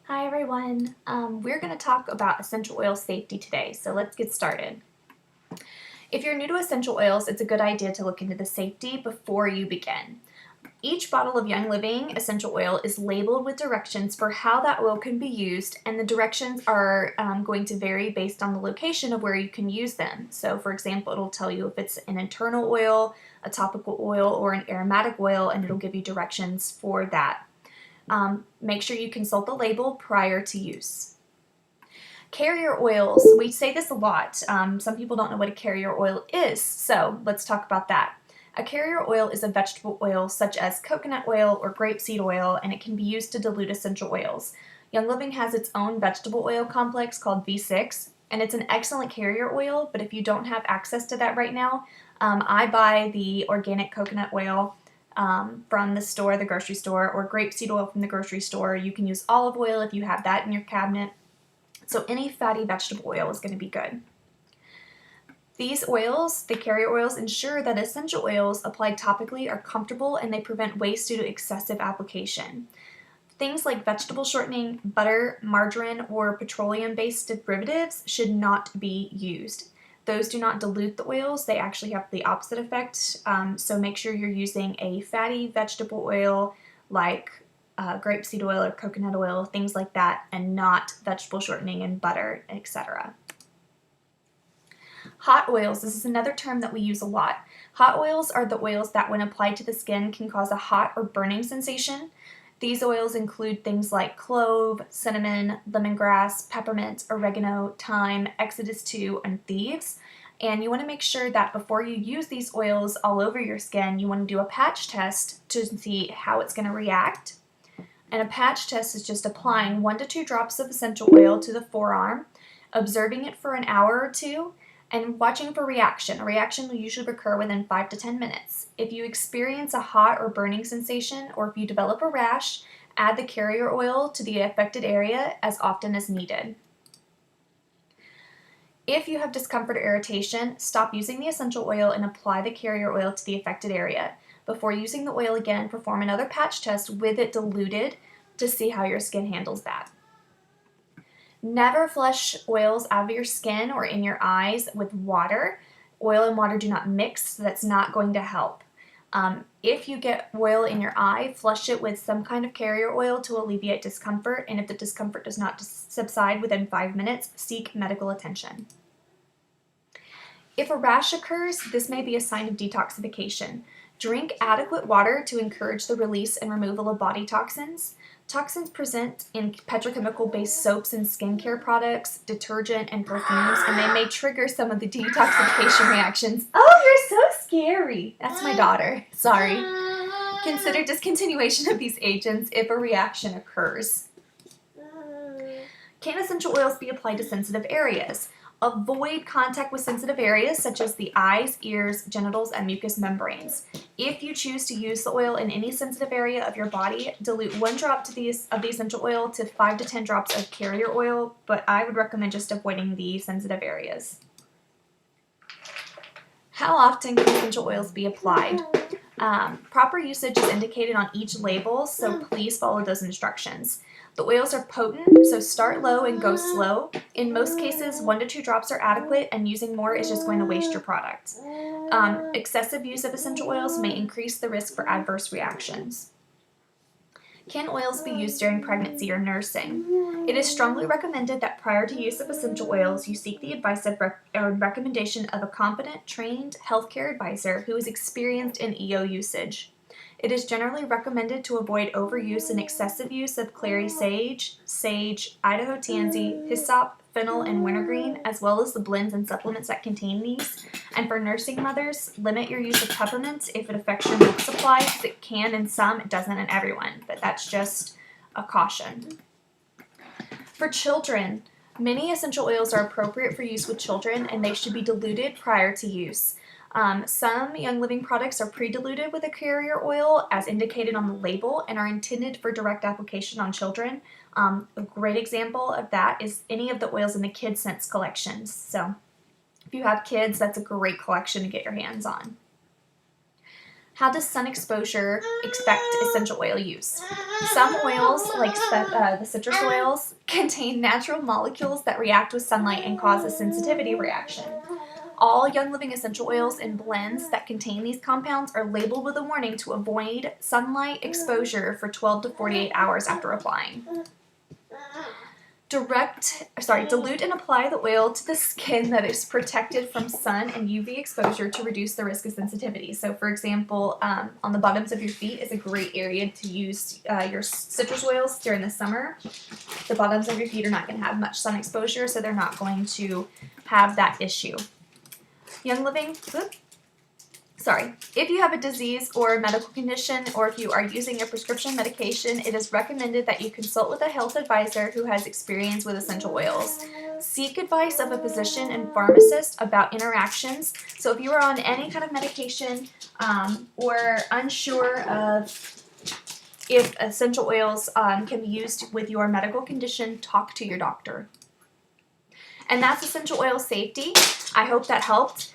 Hi everyone. We're going to talk about essential oil safety today, so let's get started. If you're new to essential oils, it's a good idea to look into the safety before you begin. Each bottle of Young Living essential oil is labeled with directions for how that oil can be used, and the directions are going to vary based on the location of where you can use them. So, for example, it'll tell you if it's an internal oil, a topical oil, or an aromatic oil, and it'll give you directions for that. Make sure you consult the label prior to use. Carrier oils, we say this a lot. Some people don't know what a carrier oil is, so let's talk about that. A carrier oil is a vegetable oil such as coconut oil or grapeseed oil, and it can be used to dilute essential oils. Young Living has its own vegetable oil complex called V6, and it's an excellent carrier oil, but if you don't have access to that right now, I buy the organic coconut oil from the store, the grocery store, or grapeseed oil from the grocery store. You can use olive oil if you have that in your cabinet. So any fatty vegetable oil is going to be good. These oils, the carrier oils, ensure that essential oils applied topically are comfortable and they prevent waste due to excessive application. Things like vegetable shortening, butter, margarine, or petroleum-based derivatives should not be used. Those do not dilute the oils, they actually have the opposite effect, so make sure you're using a fatty vegetable oil like grapeseed oil or coconut oil, things like that, and not vegetable shortening and butter, etc. Hot oils, this is another term that we use a lot. Hot oils are the oils that when applied to the skin can cause a hot or burning sensation. These oils include things like clove, cinnamon, lemongrass, peppermint, oregano, thyme, Exodus 2, and thieves. And you want to make sure that before you use these oils all over your skin, you want to do a patch test to see how it's going to react. And a patch test is just applying 1 to 2 drops of essential oil to the forearm, observing it for an hour or two, and watching for reaction. A reaction will usually occur within 5 to 10 minutes. If you experience a hot or burning sensation, or if you develop a rash, add the carrier oil to the affected area as often as needed. If you have discomfort or irritation, stop using the essential oil and apply the carrier oil to the affected area. Before using the oil again, perform another patch test with it diluted to see how your skin handles that. Never flush oils out of your skin or in your eyes with water. Oil and water do not mix, so that's not going to help. If you get oil in your eye, flush it with some kind of carrier oil to alleviate discomfort, and if the discomfort does not subside within 5 minutes, seek medical attention. If a rash occurs, this may be a sign of detoxification. Drink adequate water to encourage the release and removal of body toxins. Toxins present in petrochemical-based soaps and skincare products, detergent, and perfumes, and they may trigger some of the detoxification reactions. Oh, you're so scary. That's my daughter. Sorry. Consider discontinuation of these agents if a reaction occurs. Can essential oils be applied to sensitive areas? Avoid contact with sensitive areas such as the eyes, ears, genitals, and mucous membranes. If you choose to use the oil in any sensitive area of your body, dilute 1 drop of the essential oil to 5 to 10 drops of carrier oil, but I would recommend just avoiding the sensitive areas. How often can essential oils be applied? Proper usage is indicated on each label, so please follow those instructions. The oils are potent, so start low and go slow. In most cases, 1 to 2 drops are adequate, and using more is just going to waste your product. Excessive use of essential oils may increase the risk for adverse reactions. Can oils be used during pregnancy or nursing? It is strongly recommended that prior to use of essential oils, you seek the advice or recommendation of a competent, trained healthcare advisor who is experienced in EO usage. It is generally recommended to avoid overuse and excessive use of clary sage, Idaho tansy, hyssop, fennel, and wintergreen, as well as the blends and supplements that contain these. And for nursing mothers, limit your use of peppermint if it affects your milk supply, because it can in some, it doesn't in everyone, but that's just a caution. For children, many essential oils are appropriate for use with children, and they should be diluted prior to use. Some Young Living products are pre-diluted with a carrier oil as indicated on the label and are intended for direct application on children. A great example of that is any of the oils in the Kid Sense collections. So if you have kids, that's a great collection to get your hands on. How does sun exposure affect essential oil use? Some oils, like the citrus oils, contain natural molecules that react with sunlight and cause a sensitivity reaction. All Young Living essential oils and blends that contain these compounds are labeled with a warning to avoid sunlight exposure for 12 to 48 hours after applying. Dilute and apply the oil to the skin that is protected from sun and UV exposure to reduce the risk of sensitivity. So, for example, on the bottoms of your feet is a great area to use your citrus oils during the summer. The bottoms of your feet are not going to have much sun exposure, so they're not going to have that issue. Young Living, if you have a disease or a medical condition, or if you are using a prescription medication, it is recommended that you consult with a health advisor who has experience with essential oils. Seek advice of a physician and pharmacist about interactions. So if you are on any kind of medication or unsure of if essential oils can be used with your medical condition, talk to your doctor. And that's essential oil safety. I hope that helped.